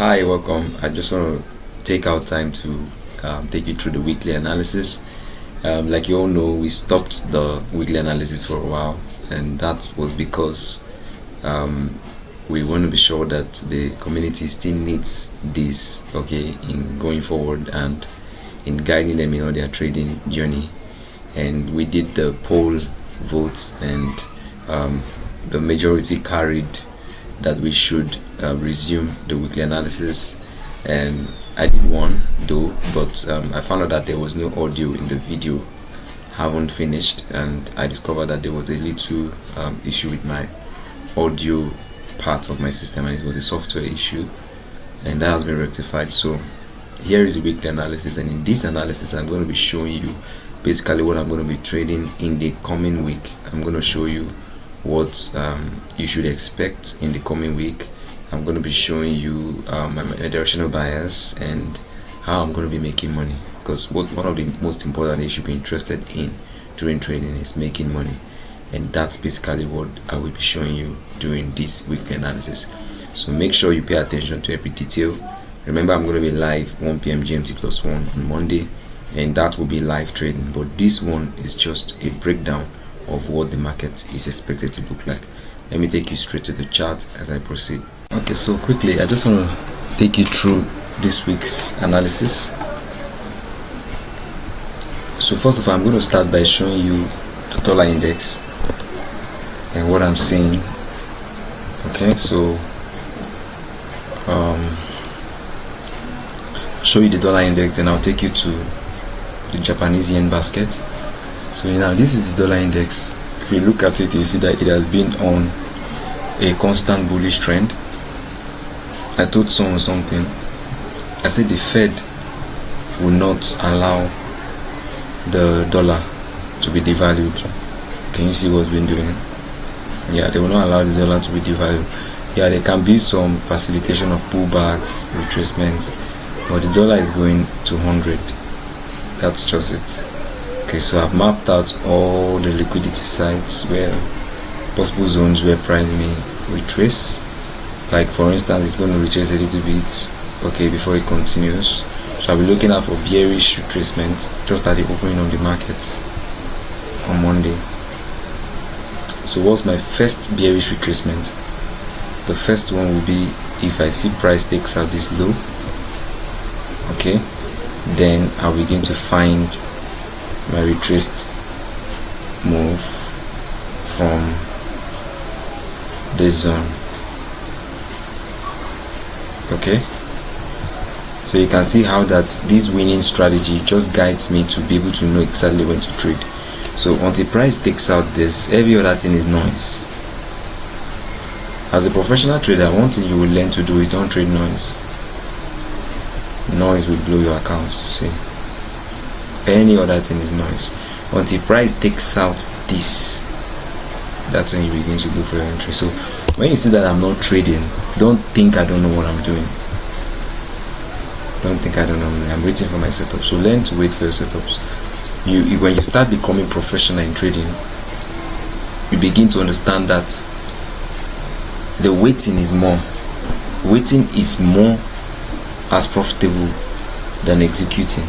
Hi, welcome. I just want to take out time to take you through the weekly analysis. Like you all know, we stopped the weekly analysis for a while, and that was because we want to be sure that the community still needs this, okay, in going forward and in guiding them in all their trading journey. And we did the poll votes, and the majority carried that we should resume the weekly analysis. And I did one though, but I found out that there was no audio in the video. Haven't finished, and I discovered that there was a little issue with my audio part of my system, and it was a software issue, and that has been rectified. So here is the weekly analysis, and in this analysis I'm going to be showing you basically what I'm going to be trading in the coming week. I'm going to show you what you should expect in the coming week. I'm going to be showing you my directional bias and how I'm going to be making money, because one of the most important things you should be interested in during trading is making money, and that's basically what I will be showing you during this weekly analysis. So make sure you pay attention to every detail. Remember, I'm going to be live 1 p.m. GMT plus 1 on Monday, and that will be live trading, but this one is just a breakdown of what the market is expected to look like. Let me take you straight to the chart as I proceed. Okay, so quickly I just want to take you through this week's analysis. So first of all, I'm going to start by showing you the dollar index and what I'm seeing. Okay, so show you the dollar index, and I'll take you to the Japanese yen basket. So now this is the dollar index. If you look at it, you see that it has been on a constant bullish trend. I told someone something. I said the Fed will not allow the dollar to be devalued. Can you see what's been doing? Yeah, they will not allow the dollar to be devalued. Yeah, there can be some facilitation of pullbacks, retracements, but the dollar is going to 100. That's just it. Okay, so I've mapped out all the liquidity sites where possible zones where price may retrace. Like for instance, it's going to retrace a little bit, okay, before it continues. So I'll be looking out for bearish retracement just at the opening of the market on Monday. So what's my first bearish retracement? The first one will be if I see price takes out this low, okay, then I'll begin to find my retraced move from this zone. Okay, so you can see how that this winning strategy just guides me to be able to know exactly when to trade. So until price takes out this, every other thing is noise. As a professional trader, one thing you will learn to do is don't trade noise. Noise will blow your accounts. See, any other thing is noise. Until price takes out this, that's when you begin to look for your entry. So when you see that I'm not trading, don't think I don't know what I'm doing. Don't think I don't know. I'm waiting for my setup. So learn to wait for your setups. When you start becoming professional in trading, you begin to understand that the waiting is more. Waiting is more as profitable than executing.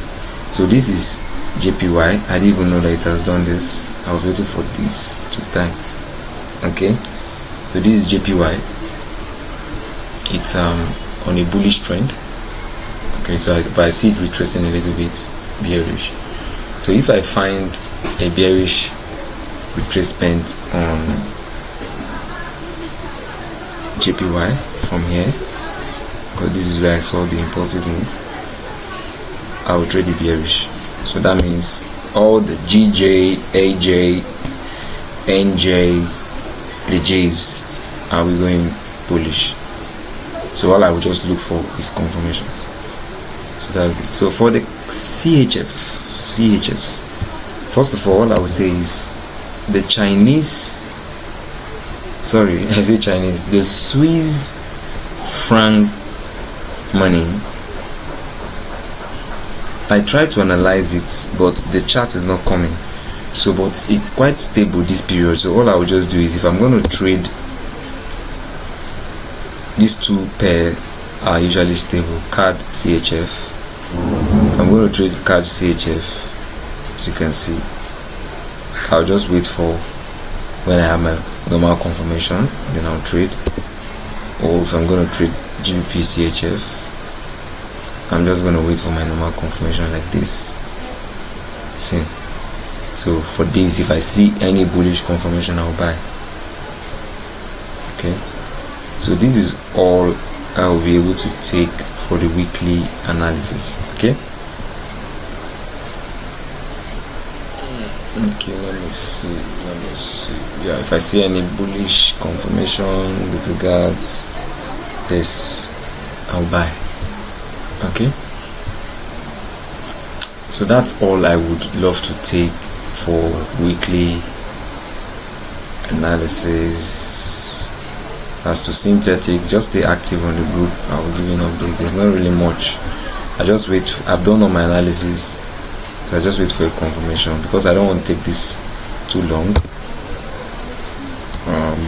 So this is JPY. I didn't even know that it has done this. I was waiting for this to time. Okay, so this is JPY. It's on a bullish trend. Okay, so I see it retracing a little bit bearish. So if I find a bearish retracement on JPY from here, because this is where I saw the impulsive move, I will trade the bearish. So that means all the GJ, AJ, NJ, the J's are we going bullish. So all I will just look for is confirmations. So that's it. So for the CHFs, first of all I would say is the Chinese, sorry, I say Chinese, the Swiss franc money. I try to analyze it, but the chart is not coming. So but it's quite stable this period. So all I will just do is, if I'm going to trade these two pair are usually stable. CAD CHF. If I'm going to trade CAD CHF, as you can see, I'll just wait for when I have my normal confirmation, then I'll trade. Or if I'm going to trade GBP CHF, I'm just going to wait for my normal confirmation like this. See, so for this, if I see any bullish confirmation, I'll buy. Okay, so this is all I will be able to take for the weekly analysis. Okay, let me see. Yeah, if I see any bullish confirmation with regards this, I'll buy. Okay, so that's all I would love to take for weekly analysis. As to synthetics, just stay active on the group. I will give you an update. There's not really much. I just wait. I've done all my analysis, so I just wait for a confirmation because I don't want to take this too long.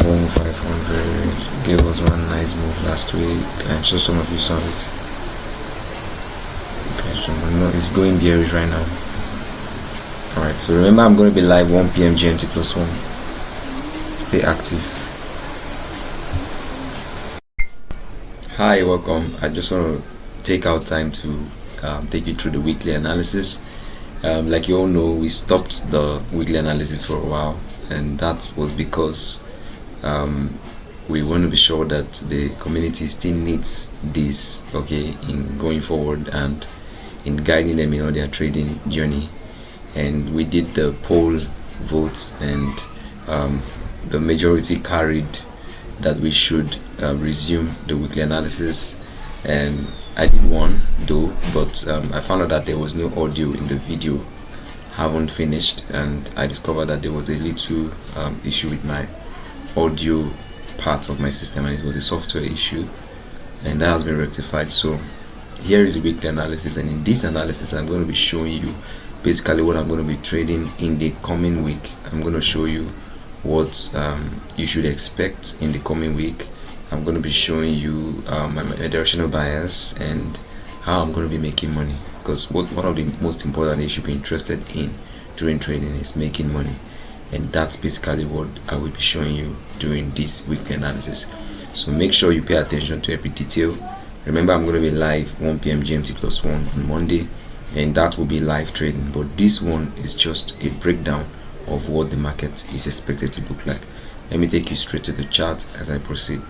Boom, 500 gave us one nice move last week. I'm sure some of you saw it. Okay, so it's going bearish right now. Alright, so remember I'm going to be live 1 p.m. GMT +1. Stay active. Hi, welcome. I just want to take out time to take you through the weekly analysis. Like you all know, we stopped the weekly analysis for a while, and that was because we want to be sure that the community still needs this, okay, in going forward and in guiding them in their trading journey. And we did the poll vote, and the majority carried that we should resume the weekly analysis. And I did one though, but I found out that there was no audio in the video. Haven't finished, and I discovered that there was a little issue with my audio part of my system, and it was a software issue, and that has been rectified. So here is the weekly analysis, and in this analysis I'm going to be showing you basically what I'm going to be trading in the coming week. I'm going to show you what you should expect in the coming week. I'm going to be showing you my directional bias and how I'm going to be making money, because one of the most important things you should be interested in during trading is making money, and that's basically what I will be showing you during this weekly analysis. So make sure you pay attention to every detail. Remember, I'm going to be live 1 p.m. GMT +1 on Monday, and that will be live trading, but this one is just a breakdown of what the market is expected to look like. Let me take you straight to the chart as I proceed.